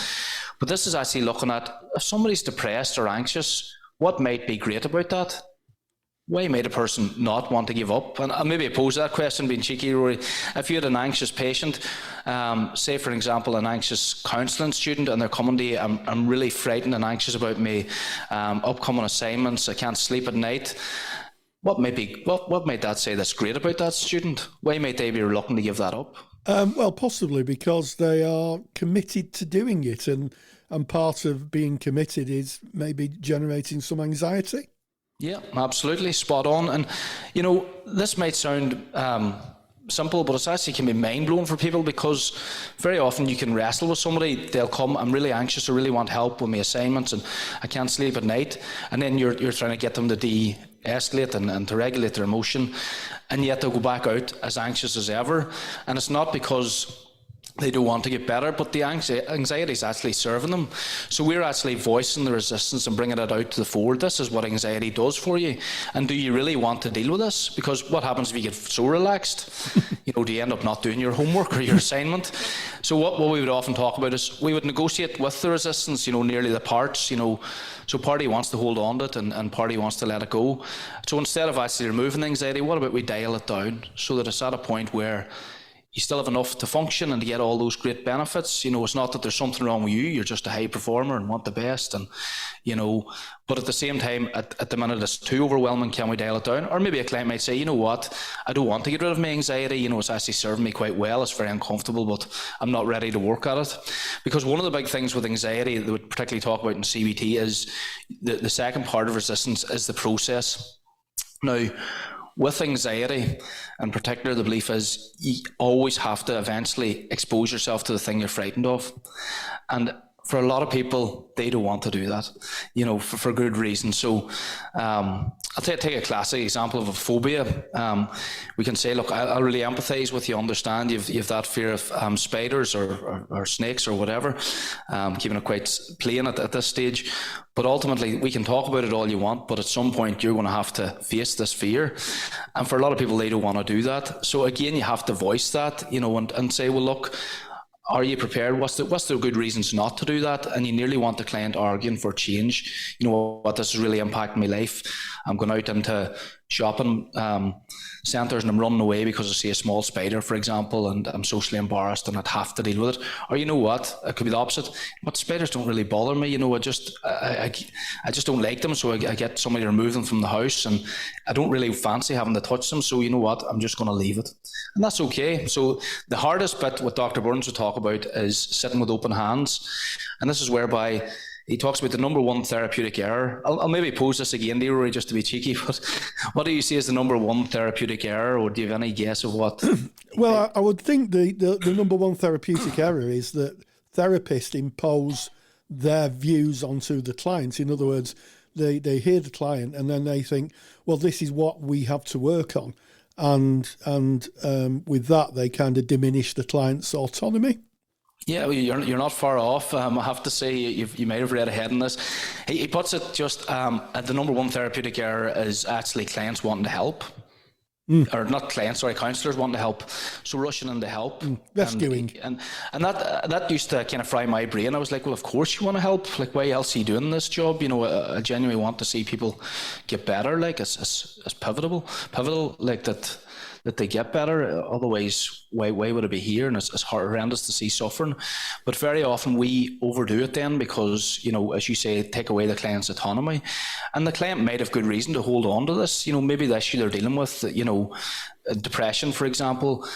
But this is actually looking at if somebody's depressed or anxious, what might be great about that? Why might a person not want to give up? And maybe I pose that question, being cheeky, Rory. If you had an anxious patient, say for example an anxious counselling student, and they're coming to you, I'm really frightened and anxious about my upcoming assignments, I can't sleep at night. What might that say that's great about that student? Why might they be reluctant to give that up? Well, possibly because they are committed to doing it, and part of being committed is maybe generating some anxiety. Yeah, absolutely, spot on. And this might sound simple, but it actually can be mind-blowing for people, because very often you can wrestle with somebody. They'll come, I'm really anxious, I really want help with my assignments, and I can't sleep at night. And then you're trying to get them to de-escalate and to regulate their emotion, and yet they'll go back out as anxious as ever. And it's not because they don't want to get better, but the anxiety is actually serving them. So we're actually voicing the resistance and bringing it out to the fore. This is what anxiety does for you. And do you really want to deal with this? Because what happens if you get so relaxed? Do you end up not doing your homework or your assignment? So what we would often talk about is we would negotiate with the resistance, nearly the parts, so party wants to hold on to it and party wants to let it go. So instead of actually removing the anxiety, what about we dial it down so that it's at a point where you still have enough to function and to get all those great benefits. You know, it's not that there's something wrong with you. You're just a high performer and want the best. And, you know, but at the same time, at the minute it's too overwhelming, can we dial it down? Or maybe a client might say, you know what, I don't want to get rid of my anxiety. You know, it's actually serving me quite well. It's very uncomfortable, but I'm not ready to work at it. Because one of the big things with anxiety that we particularly talk about in CBT is the second part of resistance is the process. Now, with anxiety in particular, the belief is you always have to eventually expose yourself to the thing you're frightened of. And for a lot of people, they don't want to do that, you know, for good reason. So I'll take a classic example of a phobia. We can say, look, I'll really empathise with you, understand you've that fear of spiders or snakes or whatever, keeping it quite plain at this stage. But ultimately, we can talk about it all you want, but at some point you're going to have to face this fear. And for a lot of people, they don't want to do that. So again, you have to voice that, you know, and say, well, look, are you prepared? What's the good reasons not to do that? And you nearly want the client arguing for change. You know what, this is really impacting my life. I'm going out into shopping centres and I'm running away because I see a small spider, for example, and I'm socially embarrassed and I'd have to deal with it. Or you know what, it could be the opposite. But spiders don't really bother me. You know, I just don't like them, so I get somebody to remove them from the house, and I don't really fancy having to touch them. So you know what, I'm just going to leave it, and that's okay. So the hardest bit, what Dr. Burns would talk about, is sitting with open hands, and this is whereby he talks about the number one therapeutic error. I'll maybe pose this again to you, Rory, just to be cheeky, but what do you see as the number one therapeutic error, or do you have any guess of what? Well, I would think the number one therapeutic error is that therapists impose their views onto the client. In other words, they hear the client and then they think, well, this is what we have to work on. And with that, they kind of diminish the client's autonomy. Yeah, well, you're not far off. I have to say, you might have read ahead in this. He puts it just, the number one therapeutic error is actually clients wanting to help. Or not clients, sorry, counsellors wanting to help. So rushing in to help. Rescuing. And that used to kind of fry my brain. I was like, well, of course you want to help. Like, why else are you doing this job? You know, I genuinely want to see people get better. Like, it's pivotal, like that they get better. Otherwise, why would it be here? And it's horrendous to see suffering. But very often we overdo it then because, you know, as you say, take away the client's autonomy. And the client might have good reason to hold on to this. You know, maybe the issue they're dealing with, you know, depression, for example,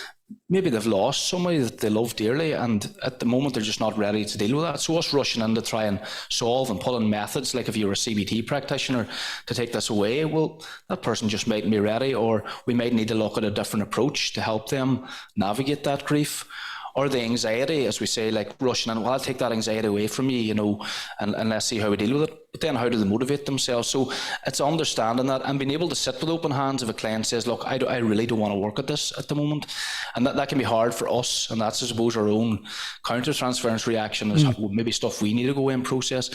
maybe they've lost somebody that they love dearly, and at the moment they're just not ready to deal with that. So us rushing in to try and solve and put in methods, like if you were a CBT practitioner, to take this away, well, that person just mightn't be ready, or we might need to look at a different approach to help them navigate that grief. Or the anxiety, as we say, like rushing in, well, I'll take that anxiety away from you, you know, and let's see how we deal with it. But then how do they motivate themselves? So it's understanding that and being able to sit with open hands if a client says, look, I really don't want to work at this at the moment. And that can be hard for us. And that's, I suppose, our own counter-transference reaction is maybe stuff we need to go in process.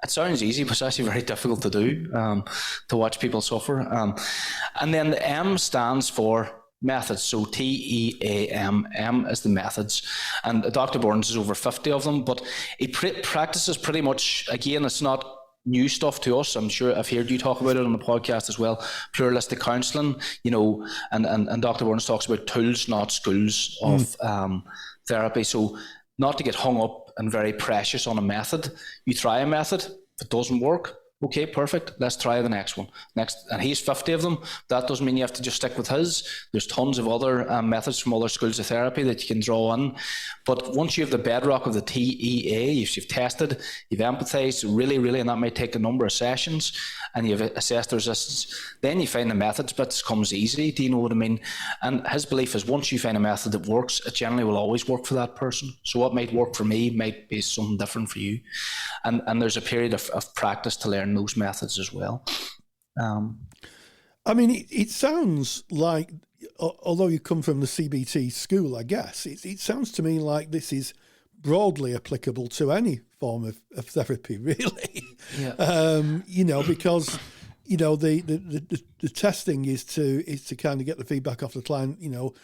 It sounds easy, but it's actually very difficult to do, to watch people suffer. And then the M stands for methods. So TEAM, M is the methods, and Dr. Burns has over 50 of them, but he practices pretty much, again, it's not new stuff to us. I'm sure I've heard you talk about it on the podcast as well, pluralistic counselling, you know, and Dr. Burns talks about tools, not schools of therapy. So not to get hung up and very precious on a method. You try a method, if it doesn't work, okay, perfect. Let's try the next one. And he's 50 of them. That doesn't mean you have to just stick with his. There's tons of other methods from other schools of therapy that you can draw on. But once you have the bedrock of the TEA, you've tested, you've empathized, really, and that might take a number of sessions, and you've assessed the resistance, then you find the methods bit comes easy. Do you know what I mean? And his belief is once you find a method that works, it generally will always work for that person. So what might work for me might be something different for you. And there's a period of practice to learn those methods as well. I mean, it sounds like, although you come from the CBT school, I guess, it sounds to me like this is broadly applicable to any form of therapy, really. Yeah. You know, because, you know, the testing is to kind of get the feedback off the client, you know,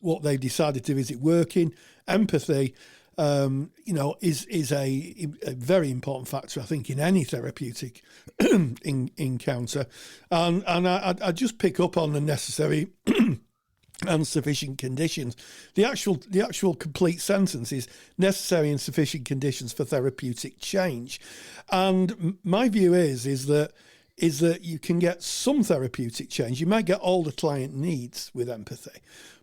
what they've decided to do, is it working? Empathy, you know, is a very important factor, I think, in any therapeutic encounter. And I just pick up on the necessary and sufficient conditions. The actual complete sentence is necessary and sufficient conditions for therapeutic change. And my view is that you can get some therapeutic change. You might get all the client needs with empathy,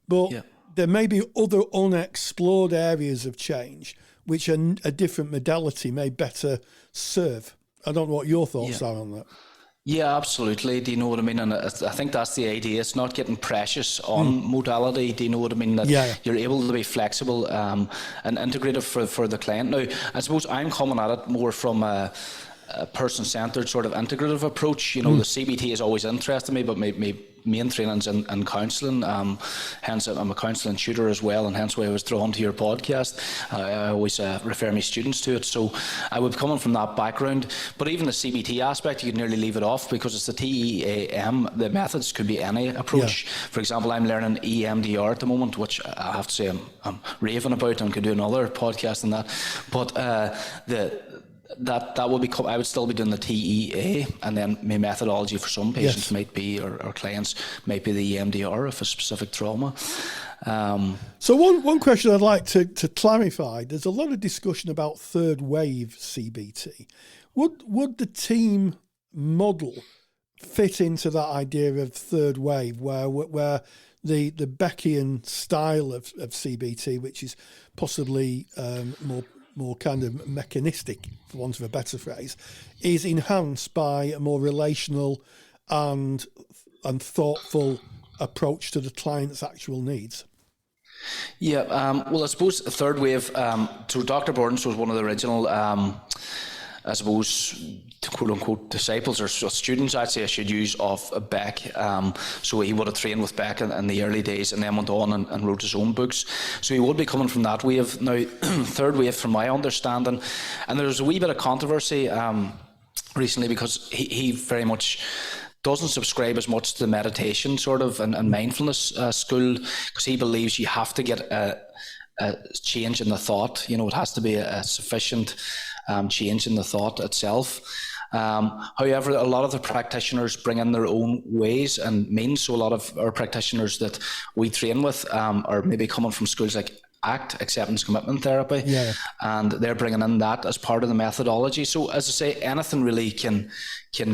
but there may be other unexplored areas of change which a different modality may better serve. I don't know what your thoughts are on that. Yeah, absolutely. Do you know what I mean? And I think that's the idea. It's not getting precious on modality. Do you know what I mean? That you're able to be flexible and integrative for the client. Now, I suppose I'm coming at it more from a person-centred sort of integrative approach. You know, the CBT has always interested me, but my main training's in counselling. Hence, I'm a counselling tutor as well, and hence why I was drawn to your podcast. I always refer my students to it. So I would be coming from that background. But even the CBT aspect, you could nearly leave it off because it's the TEAM. The methods could be any approach. For example, I'm learning EMDR at the moment, which I have to say I'm raving about and could do another podcast on that. But that would be, I would still be doing the TEA, and then my methodology for some patients might be, or clients might be the EMDR of a specific trauma. So one question I'd like to clarify, there's a lot of discussion about third wave CBT. Would the team model fit into that idea of third wave, where the Beckian style of CBT, which is possibly more kind of mechanistic, for want of a better phrase, is enhanced by a more relational and thoughtful approach to the client's actual needs? Yeah, well, I suppose the third wave, so Dr. Burns was one of the original, I suppose, quote-unquote disciples or students, I'd say I should use, of Beck. So he would have trained with Beck in the early days and then went on and wrote his own books. So he would be coming from that wave. Now, third wave, from my understanding, and there's a wee bit of controversy recently because he very much doesn't subscribe as much to the meditation sort of and mindfulness school, because he believes you have to get a change in the thought. You know, it has to be a sufficient change in the thought itself. However, a lot of the practitioners bring in their own ways and means. So a lot of our practitioners that we train with are maybe coming from schools like ACT, Acceptance Commitment Therapy, and they're bringing in that as part of the methodology. So as I say, anything really can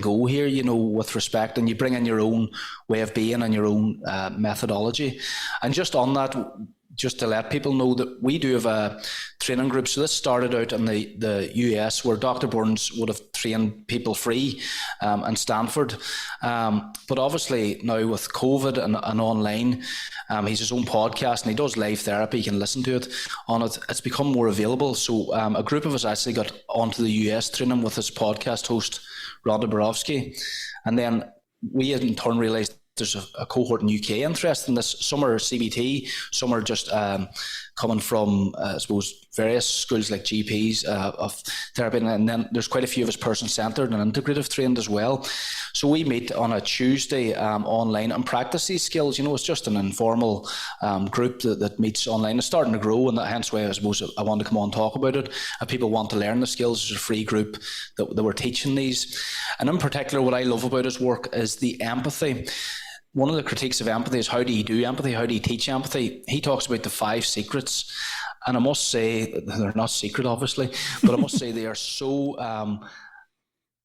go here, you know, with respect, and you bring in your own way of being and your own methodology. And just on that, just to let people know that we do have a training group. So this started out in the US, where Dr. Burns would have trained people free in Stanford. But obviously now with COVID and online, he's his own podcast and he does live therapy. You can listen to it on it. It's become more available. So a group of us actually got onto the US training with his podcast host, Rhonda Borowski. And then we in turn realised there's a cohort in UK interested in this. Some are CBT, some are just coming from, I suppose, various schools like GPs of therapy, and then there's quite a few of us person-centred and integrative trained as well. So we meet on a Tuesday online and practice these skills. You know, it's just an informal group that meets online. It's starting to grow, and hence why I suppose I want to come on and talk about it. If people want to learn the skills, there's a free group that we're teaching these. And in particular, what I love about his work is the empathy. One of the critiques of empathy is, how do you do empathy? How do you teach empathy? He talks about the 5 secrets. And I must say, they're not secret, obviously, but I must say they are so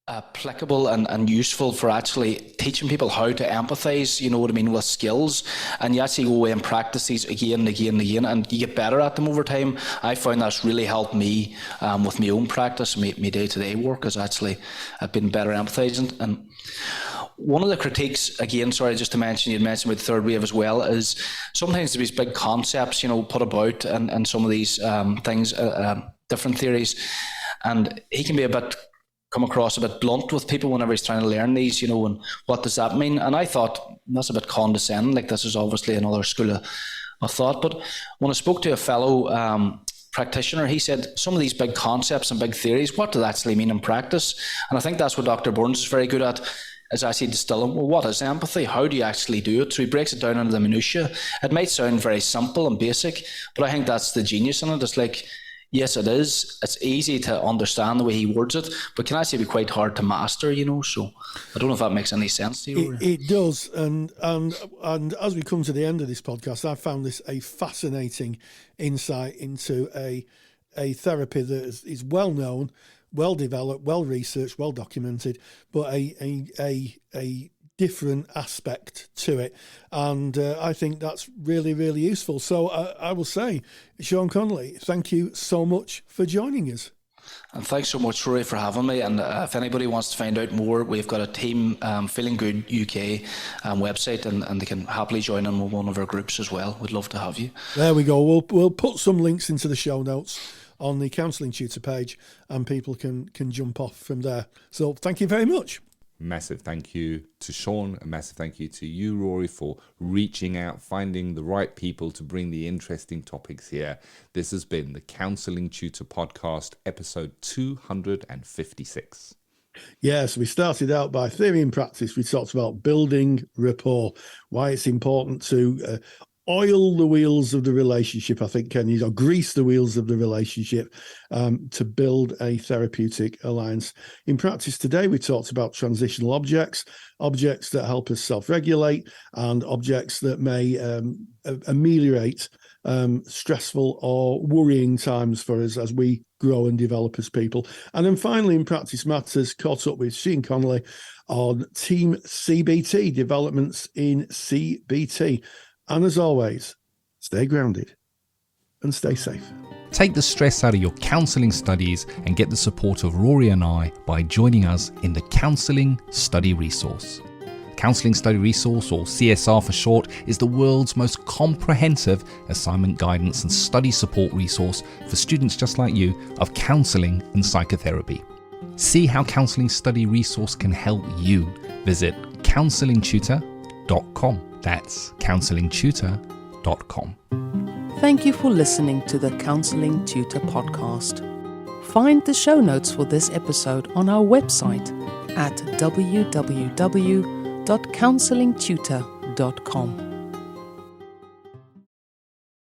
applicable and useful for actually teaching people how to empathize, you know what I mean, with skills. And you actually go away and practice these again and again and again, and you get better at them over time. I found that's really helped me with my own practice. My day-to-day work is actually, I've been better empathizing. And one of the critiques, again, sorry, just to mention, you'd mentioned about the third wave as well, is sometimes there's big concepts, you know, put about and some of these things, different theories, and he can be come across a bit blunt with people whenever he's trying to learn these, you know, and what does that mean? And I thought that's a bit condescending, like this is obviously another school of thought. But when I spoke to a fellow practitioner, he said some of these big concepts and big theories, what do they actually mean in practice? And I think that's what Dr. Burns is very good at, is actually distilling, well, what is empathy? How do you actually do it? So he breaks it down into the minutiae. It might sound very simple and basic, but I think that's the genius in it. It's like, Yes, it is. It's easy to understand the way he words it, but can actually be quite hard to master, So I don't know if that makes any sense to you. It does. And as we come to the end of this podcast, I found this a fascinating insight into a therapy that is well known, well developed, well researched, well documented, but a different aspect to it. And I think that's really, really useful. So I will say, Sean Connolly, thank you so much for joining us. And thanks so much, Rory, for having me. And if anybody wants to find out more, we've got a Team Feeling Good UK website, and they can happily join in with one of our groups as well. We'd love to have you. There we go. We'll put some links into the show notes on the Counselling Tutor page, and people can jump off from there. So thank you very much. Massive thank you to Sean, a massive thank you to you, Rory, for reaching out, finding the right people to bring the interesting topics here. This has been the Counselling Tutor Podcast, episode 256. Yes, we started out by theory and practice. We talked about building rapport, why it's important to oil the wheels of the relationship, I think, Ken, or grease the wheels of the relationship to build a therapeutic alliance. In practice today, we talked about transitional objects, objects that help us self-regulate, and objects that may ameliorate stressful or worrying times for us as we grow and develop as people. And then finally, in Practice Matters, caught up with Sean Connolly on Team CBT, developments in CBT. And as always, stay grounded and stay safe. Take the stress out of your counselling studies and get the support of Rory and I by joining us in the Counselling Study Resource. Counselling Study Resource, or CSR for short, is the world's most comprehensive assignment guidance and study support resource for students just like you of counselling and psychotherapy. See how Counselling Study Resource can help you. Visit counsellingtutor.com. That's counsellingtutor.com. Thank you for listening to the Counselling Tutor Podcast. Find the show notes for this episode on our website at www.counsellingtutor.com.